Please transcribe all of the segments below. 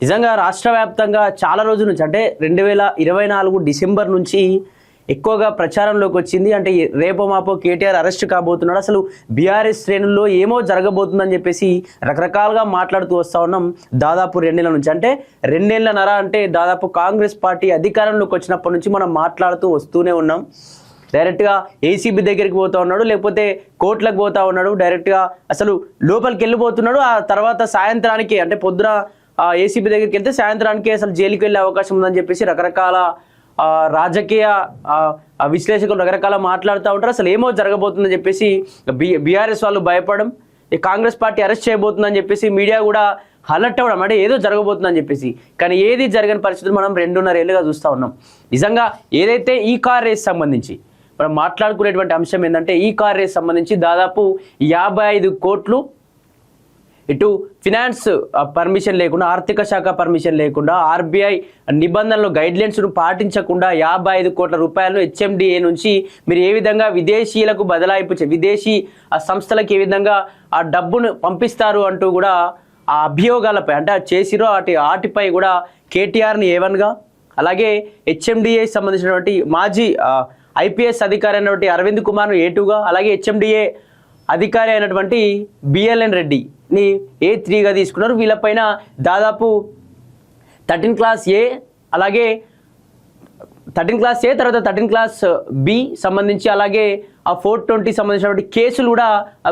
నిజంగా రాష్ట్ర వ్యాప్తంగా చాలా రోజుల నుంచి అంటే 2024 డిసెంబర్ నుంచి ఎక్కువగా ప్రచారంలోకి వచ్చింది. అంటే రేపో మాపో కేటీఆర్ అరెస్ట్ కాబోతున్నాడు, అసలు బీఆర్ఎస్ శ్రేణుల్లో ఏమో జరగబోతుందని చెప్పేసి రకరకాలుగా మాట్లాడుతూ వస్తూ ఉన్నాం. దాదాపు 2 నెలల నుంచి, అంటే 2 నెలలన్నర, అంటే దాదాపు కాంగ్రెస్ పార్టీ అధికారంలోకి వచ్చినప్పటి నుంచి మనం మాట్లాడుతూ వస్తూనే ఉన్నాం. డైరెక్ట్గా ఏసీబీ దగ్గరికి పోతా ఉన్నాడు, లేకపోతే కోర్టులకు పోతా ఉన్నాడు, డైరెక్ట్గా అసలు లోపలికి వెళ్ళిపోతున్నాడు. ఆ తర్వాత సాయంత్రానికి, అంటే పొద్దున ఏసీబీ దగ్గరికి వెళ్తే సాయంత్రానికి అసలు జైలుకి వెళ్ళే అవకాశం ఉందని చెప్పేసి రకరకాల రాజకీయ విశ్లేషకులు రకరకాల మాట్లాడుతూ ఉంటారు. అసలు ఏమో జరగబోతుందని చెప్పేసి బీఆర్ఎస్ వాళ్ళు భయపడడం, ఈ కాంగ్రెస్ పార్టీ అరెస్ట్ చేయబోతుందని చెప్పేసి మీడియా కూడా అలర్ట్ అవ్వడం, అంటే ఏదో జరగబోతుందని చెప్పేసి. కానీ ఏది జరగని పరిస్థితులు మనం 2.5 ఏళ్ళుగా చూస్తూ ఉన్నాం. నిజంగా ఏదైతే ఈ కార్ రేస్ సంబంధించి మనం మాట్లాడుకునేటువంటి అంశం ఏంటంటే, ఈ కార్ రేస్ సంబంధించి దాదాపు 55 కోట్లు ఇటు ఫినాన్స్ పర్మిషన్ లేకుండా, ఆర్థిక శాఖ పర్మిషన్ లేకుండా, ఆర్బీఐ నిబంధనలు గైడ్లైన్స్ను పాటించకుండా 55 కోట్ల రూపాయలను హెచ్ఎండిఏ నుంచి మీరు ఏ విధంగా విదేశీయులకు బదలాయింపు విదేశీ సంస్థలకు ఏ విధంగా ఆ డబ్బును పంపిస్తారు అంటూ కూడా ఆ అభియోగాలపై, అంటే చేసిరో వాటిపై కూడా కేటీఆర్ని A1గా, అలాగే హెచ్ఎండిఏ సంబంధించినటువంటి మాజీ ఐపీఎస్ అధికారి అయినటువంటి అరవింద్ కుమార్ను A2గా, అలాగే హెచ్ఎండిఏ అధికారి అయినటువంటి బిఎల్ఎన్ రెడ్డిని A3గా తీసుకున్నారు. వీళ్ళపైన దాదాపు 13 క్లాస్ ఏ, అలాగే 13 క్లాస్ ఏ తర్వాత 13 క్లాస్ బి సంబంధించి, అలాగే ఆ 420 సంబంధించినటువంటి కేసులు కూడా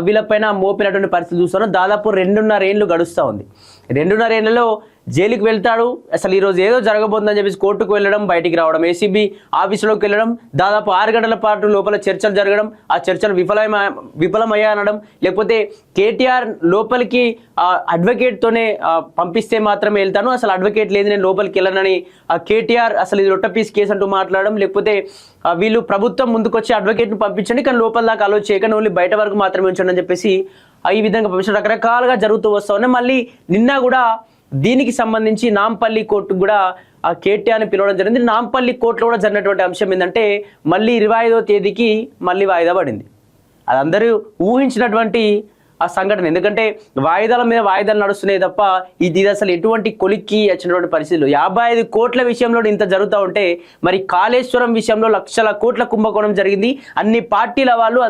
వీళ్ళపైన మోపినటువంటి పరిస్థితి చూస్తున్నాం. దాదాపు 2.5 ఏళ్ళు గడుస్తూ ఉంది. 2.5 ఏళ్లలో జైలుకి వెళ్తాడు. అసలు ఈరోజు ఏదో జరగబోతుందని చెప్పేసి కోర్టుకు వెళ్ళడం, బయటికి రావడం, ఏసీబీ ఆఫీసులోకి వెళ్ళడం, దాదాపు 6 గంటల పాటు లోపల చర్చలు జరగడం, ఆ చర్చలు విఫలమయ్యానడం, లేకపోతే కేటీఆర్ లోపలికి అడ్వకేట్తోనే పంపిస్తే మాత్రమే వెళ్తాను, అసలు అడ్వకేట్ లేదు నేను లోపలికి వెళ్ళనని కేటీఆర్ అసలు ఇది రొట్టపీస్ కేసు అంటూ మాట్లాడడం, లేకపోతే వీళ్ళు ప్రభుత్వం ముందుకొచ్చి అడ్వకేట్ను పంపించండి కానీ లోపల దాకా అలో చేయకుండా ఓన్లీ బయట వరకు మాత్రమే ఉంచండి అని చెప్పేసి ఈ విధంగా పంపించడం రకరకాలుగా జరుగుతూ వస్తూ ఉన్నాయి. మళ్ళీ నిన్న కూడా దీనికి సంబంధించి నాంపల్లి కోర్టుకు కూడా ఆ కేటీఆర్ని పిలవడం జరిగింది. నాంపల్లి కోర్టులో కూడా జరిగినటువంటి అంశం ఏంటంటే, మళ్ళీ 25వ తేదీకి మళ్ళీ వాయిదా పడింది. అది అందరూ ఊహించినటువంటి ఆ సంఘటన. ఎందుకంటే వాయిదాల మీద వాయిదాలు నడుస్తున్నాయి తప్ప ఇది అసలు ఎటువంటి కొలిక్కి వచ్చినటువంటి పరిస్థితులు. 55 కోట్ల విషయంలో ఇంత జరుగుతూ ఉంటే, మరి కాళేశ్వరం విషయంలో లక్షల కోట్ల కుంభకోణం జరిగింది. అన్ని పార్టీల వాళ్ళు,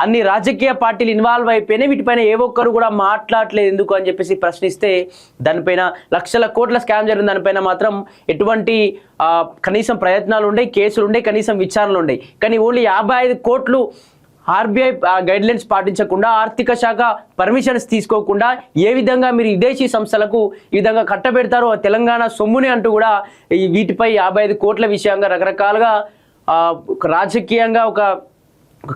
అన్ని రాజకీయ పార్టీలు ఇన్వాల్వ్ అయిపోయినాయి. వీటిపైన ఏ ఒక్కరు కూడా మాట్లాడలేదు ఎందుకు అని చెప్పేసి ప్రశ్నిస్తే, దానిపైన లక్షల కోట్ల స్కామ్ జరిగిన దానిపైన మాత్రం ఎటువంటి కనీసం ప్రయత్నాలు ఉండే, కేసులు ఉండే, కనీసం విచారణలు ఉండే. కానీ ఓన్లీ 55 కోట్లు ఆర్బీఐ గైడ్లైన్స్ పాటించకుండా, ఆర్థిక శాఖ పర్మిషన్స్ తీసుకోకుండా ఏ విధంగా మీరు విదేశీ సంస్థలకు ఈ విధంగా కట్టబెడతారో తెలంగాణ సొమ్ముని అంటూ కూడా వీటిపై 55 కోట్ల విషయంగా రకరకాలుగా రాజకీయంగా ఒక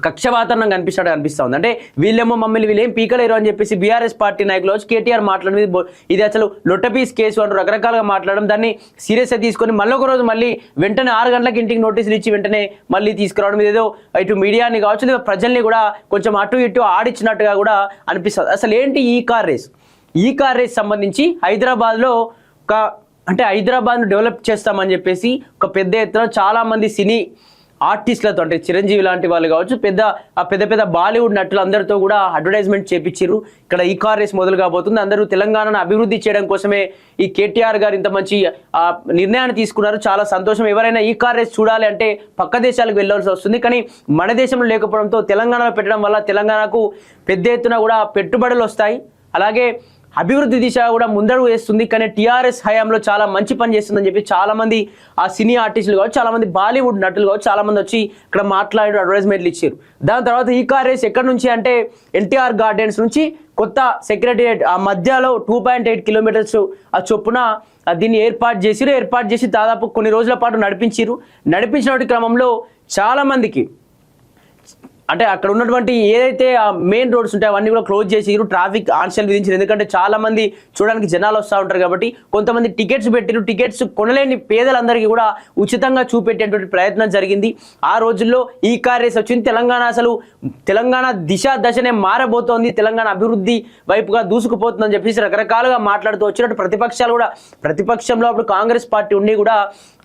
కక్ష వాతావరణం అనిపిస్తూ ఉంది. అంటే వీళ్ళేమో మమ్మల్ని వీళ్ళేం పీకలేరు అని చెప్పేసి బీఆర్ఎస్ పార్టీ నాయకులు వచ్చి కేటీఆర్ మాట్లాడింది ఇది అసలు లొట్టపీస్ కేసు అంటూ రకరకాలుగా మాట్లాడడం, దాన్ని సీరియస్గా తీసుకొని మళ్ళొక రోజు మళ్ళీ వెంటనే 6 గంటలకు ఇంటికి నోటీసులు ఇచ్చి వెంటనే మళ్ళీ తీసుకురావడం, ఏదో ఇటు మీడియాని కావచ్చు ప్రజల్ని కూడా కొంచెం అటు ఇటు ఆడిచ్చినట్టుగా కూడా అనిపిస్తుంది. అసలు ఏంటి ఈ కార్ రేస్? ఈ కార్ రేస్ సంబంధించి హైదరాబాద్లో అంటే హైదరాబాద్ను డెవలప్ చేస్తామని చెప్పేసి ఒక పెద్ద ఎత్తున చాలామంది సినీ ఆర్టిస్టులతో, అంటే చిరంజీవి లాంటి వాళ్ళు కావచ్చు, పెద్ద బాలీవుడ్ నటులు అందరితో కూడా అడ్వర్టైజ్మెంట్ చేపించారు. ఇక్కడ ఈ కార్ రేస్ మొదలు కాబోతుంది. అందరూ తెలంగాణను అభివృద్ధి చేయడం కోసమే ఈ కేటీఆర్ గారు ఇంత మంచి నిర్ణయాన్ని తీసుకున్నారు. చాలా సంతోషం. ఎవరైనా ఈ కార్ రేస్ చూడాలి అంటే పక్క దేశాలకు వెళ్ళాల్సి వస్తుంది. కానీ మన దేశంలో లేకపోవడంతో తెలంగాణలో పెట్టడం వల్ల తెలంగాణకు పెద్ద ఎత్తున కూడా పెట్టుబడులు వస్తాయి, అలాగే అభివృద్ధి దిశ కూడా ముందడుగు వేస్తుంది. కానీ టీఆర్ఎస్ హయాంలో చాలా మంచి పని చేస్తుందని చెప్పి చాలామంది ఆ సినీ ఆర్టిస్టులు కావచ్చు, చాలామంది బాలీవుడ్ నటులు కావచ్చు, చాలామంది వచ్చి ఇక్కడ మాట్లాడి అడ్వర్టైజ్మెంట్లు ఇచ్చారు. దాని తర్వాత ఈ కార్ రేస్ ఎక్కడి నుంచి అంటే ఎన్టీఆర్ గార్డెన్స్ నుంచి కొత్త సెక్రటేరియట్ ఆ మధ్యలో 2.8 కిలోమీటర్స్ ఆ చొప్పున దీన్ని ఏర్పాటు చేసి దాదాపు కొన్ని రోజుల పాటు నడిపించినటువంటి క్రమంలో చాలామందికి, అంటే అక్కడ ఉన్నటువంటి ఏదైతే ఆ మెయిన్ రోడ్స్ ఉంటాయో అవన్నీ కూడా క్లోజ్ చేసి ట్రాఫిక్ ఆంక్షలు విధించారు. ఎందుకంటే చాలా మంది చూడడానికి జనాలు వస్తూ ఉంటారు కాబట్టి కొంతమంది టికెట్స్ పెట్టిరు. టికెట్స్ కొనలేని పేదలందరికీ కూడా ఉచితంగా చూపెట్టేటువంటి ప్రయత్నం జరిగింది. ఆ రోజుల్లో ఈ కార్ రేస్ వచ్చింది. అసలు తెలంగాణ దశనే మారబోతోంది, తెలంగాణ అభివృద్ధి వైపుగా దూసుకుపోతుందని చెప్పేసి రకరకాలుగా మాట్లాడుతూ వచ్చినట్టు ప్రతిపక్షాలు కూడా, ప్రతిపక్షంలో అప్పుడు కాంగ్రెస్ పార్టీ ఉండి కూడా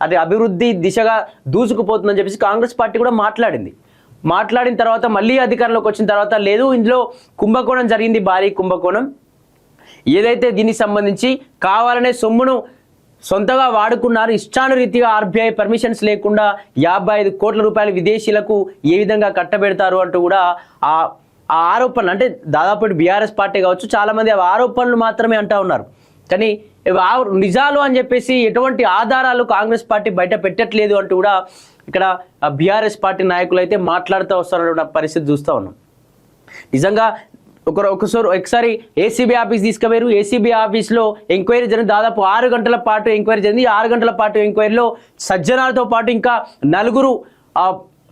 అది అభివృద్ధి దిశగా దూసుకుపోతుందని చెప్పేసి కాంగ్రెస్ పార్టీ కూడా మాట్లాడిన తర్వాత మళ్ళీ అధికారంలోకి వచ్చిన తర్వాత లేదు, ఇందులో కుంభకోణం జరిగింది, భారీ కుంభకోణం. ఏదైతే దీనికి సంబంధించి కావాలనే సొమ్మును సొంతగా వాడుకున్నారు, ఇష్టానురీతిగా ఆర్బీఐ పర్మిషన్స్ లేకుండా 55 కోట్ల రూపాయలు విదేశీయులకు ఏ విధంగా కట్టబెడతారు అంటూ కూడా ఆ ఆరోపణలు, అంటే దాదాపు బీఆర్ఎస్ పార్టీ కావచ్చు చాలామంది ఆరోపణలు మాత్రమే అంటూ ఉన్నారు. కానీ నిజాలు అని చెప్పేసి ఎటువంటి ఆధారాలు కాంగ్రెస్ పార్టీ బయట పెట్టట్లేదు అంటూ కూడా ఇక్కడ బీఆర్ఎస్ పార్టీ నాయకులు అయితే మాట్లాడుతూ వస్తున్న పరిస్థితి చూస్తూ ఉన్నాం. నిజంగా ఒకసారి ఏసీబీ ఆఫీస్ తీసుకుపోయారు. ఏసీబీ ఆఫీస్లో ఎంక్వైరీ జరిగింది. దాదాపు 6 గంటల పాటు ఎంక్వైరీ జరిగింది. 6 గంటల పాటు ఎంక్వైరీలో సజ్జనాలతో పాటు ఇంకా 4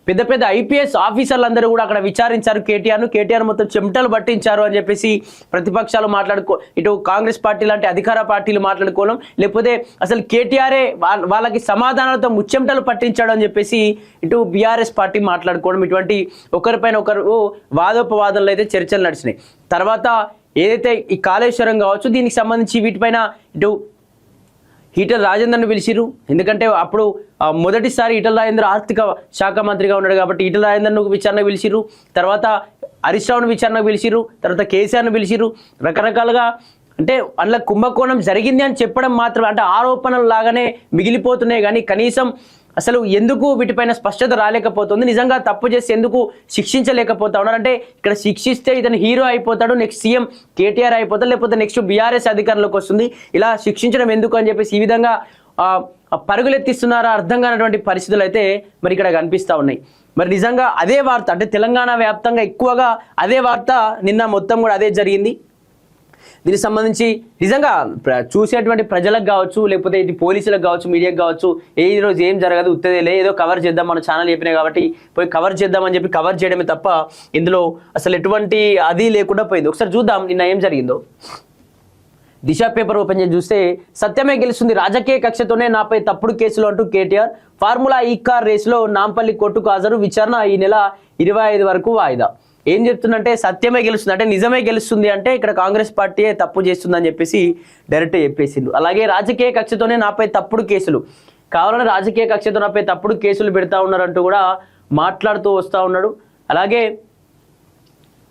పెద్ద పెద్ద ఐపీఎస్ ఆఫీసర్లందరూ కూడా అక్కడ విచారించారు కేటీఆర్ మొత్తం చెమటలు పట్టించారు అని చెప్పేసి ప్రతిపక్షాలు ఇటు కాంగ్రెస్ పార్టీ లాంటి అధికార పార్టీలు మాట్లాడుకోవడం, లేకపోతే అసలు కేటీఆరే వాళ్ళకి సమాధానాలతో ముచ్చెమటలు పట్టించాడు అని చెప్పేసి ఇటు బీఆర్ఎస్ పార్టీ మాట్లాడుకోవడం, ఇటువంటి ఒకరిపైన ఒకరు వాదోపవాదంలో అయితే చర్చలు నడిచినాయి. తర్వాత ఏదైతే ఈ కాళేశ్వరం కావచ్చు దీనికి సంబంధించి వీటిపైన ఇటు ఈటల రాజేందర్ను పిలిచిరు. ఎందుకంటే అప్పుడు మొదటిసారి ఈటల రాజేందర్ ఆర్థిక శాఖ మంత్రిగా ఉన్నాడు కాబట్టి ఈటల రాజేందర్ను విచారణకు పిలిచిరు. తర్వాత హరీష్ రావును విచారణకు పిలిచిరు. తర్వాత కేసీఆర్ను పిలిచిరు. రకరకాలుగా అంటే అందులో కుంభకోణం జరిగింది అని చెప్పడం మాత్రమే, అంటే ఆరోపణలు లాగానే మిగిలిపోతున్నాయి కానీ కనీసం అసలు ఎందుకు వీటిపైన స్పష్టత రాలేకపోతుంది, నిజంగా తప్పు చేసి ఎందుకు శిక్షించలేకపోతా ఉన్నారు. అంటే ఇక్కడ శిక్షిస్తే ఇతను హీరో అయిపోతాడు, నెక్స్ట్ సీఎం కేటీఆర్ అయిపోతాడు, లేకపోతే నెక్స్ట్ బీఆర్ఎస్ అధికారంలోకి వస్తుంది, ఇలా శిక్షించడం ఎందుకు అని చెప్పేసి ఈ విధంగా పరుగులెత్తిస్తున్నారా అర్థం కానటువంటి పరిస్థితులు అయితే మరి ఇక్కడ కనిపిస్తూ ఉన్నాయి. మరి నిజంగా అదే వార్త, అంటే తెలంగాణ వ్యాప్తంగా ఎక్కువగా అదే వార్త నిన్న మొత్తం కూడా అదే జరిగింది. దీనికి సంబంధించి నిజంగా చూసేటువంటి ప్రజలకు కావచ్చు, లేకపోతే ఇటు పోలీసులకు కావచ్చు, మీడియాకు కావచ్చు, ఈ రోజు ఏం జరగదు ఉత్తదేలే ఏదో కవర్ చేద్దాం, మన ఛానల్ చెప్పినాయి కాబట్టి పోయి కవర్ చేద్దామని చెప్పి కవర్ చేయడమే తప్ప ఇందులో అసలు ఎటువంటి అది లేకుండా పోయింది. ఒకసారి చూద్దాం నిన్న ఏం జరిగిందో. దిశ పేపర్ ఓపెన్ చేసి చూస్తే సత్యమే గెలుస్తుంది, రాజకీయ కక్షతోనే నాపై తప్పుడు కేసులు అంటూ కేటీఆర్, ఫార్ములా ఈ కార్ రేసులో నాంపల్లి కోర్టుకు హాజరు, విచారణ ఈ నెల 25 వరకు వాయిదా. ఏం చెప్తుందంటే సత్యమే గెలుస్తుంది, అంటే నిజమే గెలుస్తుంది, అంటే ఇక్కడ కాంగ్రెస్ పార్టీయే తప్పు చేస్తుందని చెప్పేసి డైరెక్ట్ చెప్పేసిండు. అలాగే రాజకీయ కక్షతోనే నాపై తప్పుడు కేసులు, కావాలని రాజకీయ కక్షతో నాపై తప్పుడు కేసులు పెడతా ఉన్నారంటూ కూడా మాట్లాడుతూ వస్తూ ఉన్నాడు. అలాగే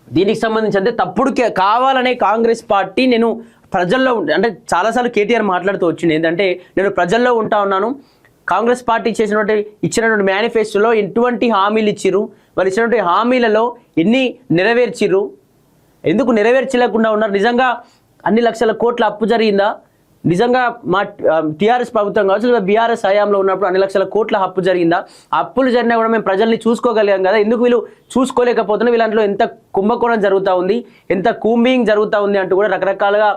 దీనికి సంబంధించి అంటే తప్పుడు కావాలనే కాంగ్రెస్ పార్టీ నేను ప్రజల్లో అంటే చాలాసార్లు కేటీఆర్ మాట్లాడుతూ వచ్చింది ఏంటంటే నేను ప్రజల్లో ఉంటా ఉన్నాను, కాంగ్రెస్ పార్టీ ఇచ్చినటువంటి మేనిఫెస్టోలో ఎటువంటి హామీలు ఇచ్చిర్రు, వాళ్ళు ఇచ్చినటువంటి హామీలలో ఎన్ని నెరవేర్చిర్రు, ఎందుకు నెరవేర్చలేకుండా ఉన్నారు, నిజంగా అన్ని లక్షల కోట్ల అప్పు జరిగిందా, నిజంగా మా టీఆర్ఎస్ ప్రభుత్వం కావచ్చు లేదా బీఆర్ఎస్ హయాంలో ఉన్నప్పుడు అన్ని లక్షల కోట్ల అప్పు జరిగిందా, అప్పులు జరిగినా కూడా మేము ప్రజల్ని చూసుకోగలిగాం కదా, ఎందుకు వీళ్ళు చూసుకోలేకపోతున్నా, వీళ్ళంట్లో ఎంత కుంభకోణం జరుగుతూ ఉంది, ఎంత కూంబింగ్ జరుగుతూ ఉంది అంటూ కూడా రకరకాలుగా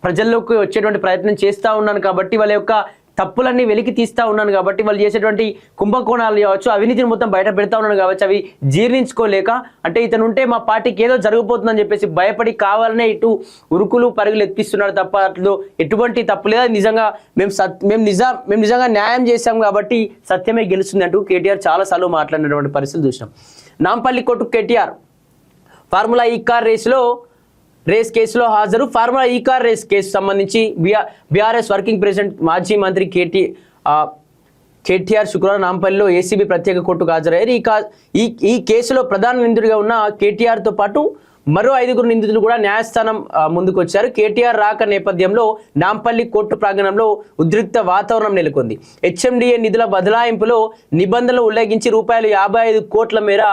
ప్రజల్లోకి వచ్చేటువంటి ప్రయత్నం చేస్తూ ఉన్నాను కాబట్టి వాళ్ళ యొక్క తప్పులన్నీ వెలికి తీస్తూ ఉన్నాను కాబట్టి వాళ్ళు చేసేటువంటి కుంభకోణాలు కావచ్చు అవినీతిని మొత్తం బయట పెడతా ఉన్నాను కావచ్చు అవి జీర్ణించుకోలేక అంటే ఇతను ఉంటే మా పార్టీకి ఏదో జరగబోతుందని చెప్పేసి భయపడి కావాలనే ఇటు ఉరుకులు పరుగులు ఎత్తిస్తున్నాడు తప్ప అట్లు ఎటువంటి తప్పు లేదా, నిజంగా మేము నిజంగా న్యాయం చేశాం కాబట్టి సత్యమే గెలుస్తుంది అంటూ కేటీఆర్ చాలాసార్లు మాట్లాడినటువంటి పరిస్థితులు చూసాం. నాంపల్లి కోర్టు కేటీఆర్ ఫార్ములా ఈ కార్ రేస్ కేసులో హాజరు, ఫార్ములా ఈ కార్ రేస్ కేసు సంబంధించి బీఆర్ఎస్ వర్కింగ్ ప్రెసిడెంట్ మాజీ మంత్రి కేటీఆర్ శుక్రవారం నాంపల్లిలో ఏసీబీ ప్రత్యేక కోర్టుకు హాజరయ్యారు. ఈ కేసులో ప్రధాన నిందితుడిగా ఉన్న కేటీఆర్తో పాటు మరో 5 నిందితులు కూడా న్యాయస్థానం ముందుకు వచ్చారు. కేటీఆర్ రాక నేపథ్యంలో నాంపల్లి కోర్టు ప్రాంగణంలో ఉద్రిక్త వాతావరణం నెలకొంది. హెచ్ఎండిఏ నిధుల బదలాయింపులో నిబంధనలు ఉల్లంఘించి ₹55 కోట్ల మేర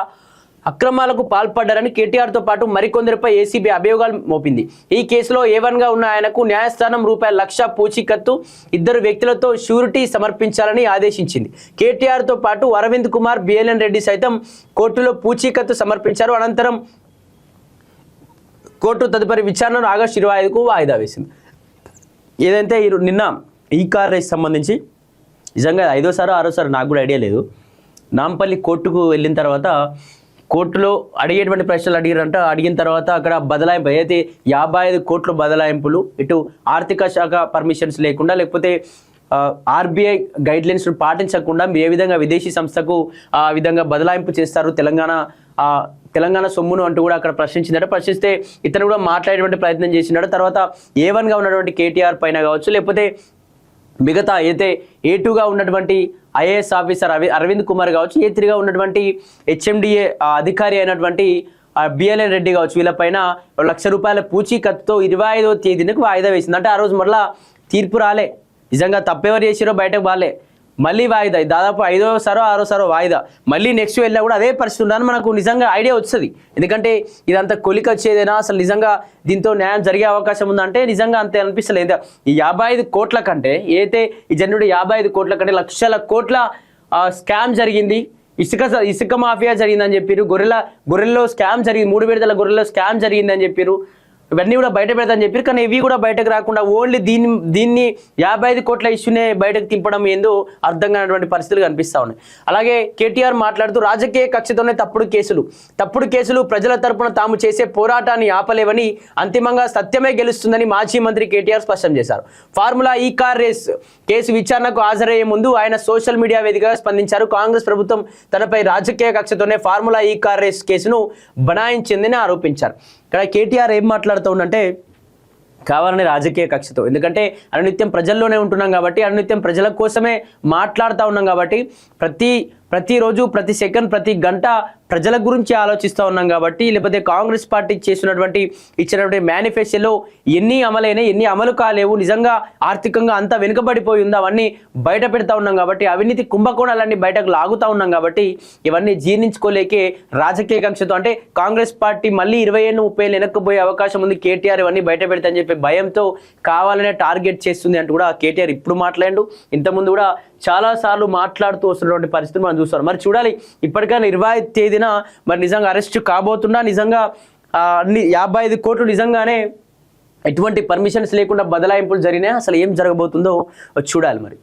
అక్రమాలకు పాల్పడ్డారని కేటీఆర్తో పాటు మరికొందరిపై ఏసీబీ అభియోగాలు మోపింది. ఈ కేసులో A1గా ఉన్న ఆయనకు న్యాయస్థానం ₹1,00,000 పూచీకత్తు 2 వ్యక్తులతో షూరిటీ సమర్పించాలని ఆదేశించింది. కేటీఆర్తో పాటు అరవింద్ కుమార్, బిఎల్ఎన్ రెడ్డి సైతం కోర్టులో పూచీకత్తు సమర్పించారు. అనంతరం కోర్టు తదుపరి విచారణను ఆగస్టు 25కు వాయిదా వేసింది. ఏదంటే నిన్న ఈ కార్ రేస్ సంబంధించి నిజంగా 5వ సారి 6వ సారి నాకు కూడా ఐడియా లేదు. నాంపల్లి కోర్టుకు వెళ్ళిన తర్వాత కోర్టులో అడిగేటువంటి ప్రశ్నలు అడిగిన తర్వాత అక్కడ బదలాయింపు అయితే 55 కోట్ల బదలాయింపులు ఇటు ఆర్థిక శాఖ పర్మిషన్స్ లేకుండా లేకపోతే ఆర్బీఐ గైడ్లైన్స్ పాటించకుండా ఏ విధంగా విదేశీ సంస్థకు ఆ విధంగా బదలాయింపు చేస్తారు తెలంగాణ సొమ్మును అంటూ కూడా అక్కడ ప్రశ్నిస్తే ఇతను కూడా మాట్లాడేటువంటి ప్రయత్నం చేసినాడు. తర్వాత A1గా ఉన్నటువంటి కేటీఆర్ పైన కావచ్చు లేకపోతే మిగతా అయితే A2గా ఉన్నటువంటి ఐఏఎస్ ఆఫీసర్ అరవింద్ కుమార్ కావచ్చు, A3గా ఉన్నటువంటి హెచ్ఎండిఏ అధికారి అయినటువంటి బిఎల్ఎన్ రెడ్డి కావచ్చు వీళ్ళపైన ₹1,00,000 పూచీకత్తుతో 25వ తేదీనికి వాయిదా వేసింది. అంటే ఆ రోజు మళ్ళీ తీర్పు రాలే, నిజంగా తప్పెవరు చేసిరో బయటకు బాలే, మళ్ళీ వాయిదా, దాదాపు 5వసారో 6వసారో వాయిదా, మళ్ళీ నెక్స్ట్ వెళ్ళినా కూడా అదే పరిస్థితి ఉందని మనకు నిజంగా ఐడియా వస్తుంది. ఎందుకంటే ఇదంతా కొలికి వచ్చేదేనా, అసలు నిజంగా దీంతో న్యాయం జరిగే అవకాశం ఉందంటే నిజంగా అంతే అనిపిస్తలేదు. ఈ 55 కోట్ల కంటే ఏదైతే ఈ జనుడు 55 కోట్ల కంటే లక్షల కోట్ల స్కామ్ జరిగింది, ఇసుక మాఫియా జరిగిందని చెప్పారు, గొర్రెల్లో స్కామ్ జరిగింది, 3 విడతల గొర్రెల్లో స్కామ్ జరిగిందని చెప్పారు, ఇవన్నీ కూడా బయట పెడతాని చెప్పారు. కానీ ఇవి కూడా బయటకు రాకుండా ఓన్లీ దీన్ని 55 కోట్ల ఇష్యూనే బయటకు తింపడం ఏందో అర్థం కానటువంటి పరిస్థితులు కనిపిస్తూ ఉన్నాయి. అలాగే కేటీఆర్ మాట్లాడుతూ రాజకీయ కక్షతోనే తప్పుడు కేసులు ప్రజల తరపున తాము చేసే పోరాటాన్ని ఆపలేవని, అంతిమంగా సత్యమే గెలుస్తుందని మాజీ మంత్రి కేటీఆర్ స్పష్టం చేశారు. ఫార్ములా ఈ కార్ రేస్ కేసు విచారణకు హాజరయ్యే ముందు ఆయన సోషల్ మీడియా వేదికగా స్పందించారు. కాంగ్రెస్ ప్రభుత్వం తనపై రాజకీయ కక్షతోనే ఫార్ములా ఈ కార్ రేస్ కేసును బనాయించిందని ఆరోపించారు. ఇక్కడ కేటీఆర్ ఏం మాట్లాడుతూ ఉండంటే కావాలని రాజకీయ కక్షతో, ఎందుకంటే అనునిత్యం ప్రజల్లోనే ఉంటున్నాం కాబట్టి, అనునిత్యం ప్రజల కోసమే మాట్లాడుతూ ఉన్నాం కాబట్టి, ప్రతిరోజు ప్రతి సెకండ్ ప్రతి గంట ప్రజల గురించి ఆలోచిస్తూ ఉన్నాం కాబట్టి, లేకపోతే కాంగ్రెస్ పార్టీ ఇచ్చినటువంటి మేనిఫెస్టోలో ఎన్ని అమలైనా ఎన్ని అమలు కాలేవు, నిజంగా ఆర్థికంగా అంతా వెనుకబడిపోయి ఉంది, అవన్నీ బయట పెడతా ఉన్నాం కాబట్టి, అవినీతి కుంభకోణాలన్నీ బయటకు లాగుతూ ఉన్నాం కాబట్టి, ఇవన్నీ జీర్ణించుకోలేకే రాజకీయ కక్షతో, అంటే కాంగ్రెస్ పార్టీ మళ్ళీ 20 ఏళ్ళు 30 ఏళ్ళు వెనక్కిపోయే అవకాశం ఉంది, కేటీఆర్ ఇవన్నీ బయట పెడతా అని చెప్పి భయంతో కావాలనే టార్గెట్ చేస్తుంది అంటూ కూడా కేటీఆర్ ఇప్పుడు మాట్లాడు, ఇంతకుముందు కూడా చాలాసార్లు మాట్లాడుతూ వస్తున్నటువంటి పరిస్థితులు మనం చూస్తాం. మరి చూడాలి ఇప్పటికైనా 25వ తేదీన మరి నిజంగా అరెస్ట్ కాబోతున్నా, నిజంగా అన్ని 55 కోట్లు నిజంగానే ఎటువంటి పర్మిషన్స్ లేకుండా బదలాయింపులు జరిగినా అసలు ఏం జరగబోతుందో చూడాలి మరి.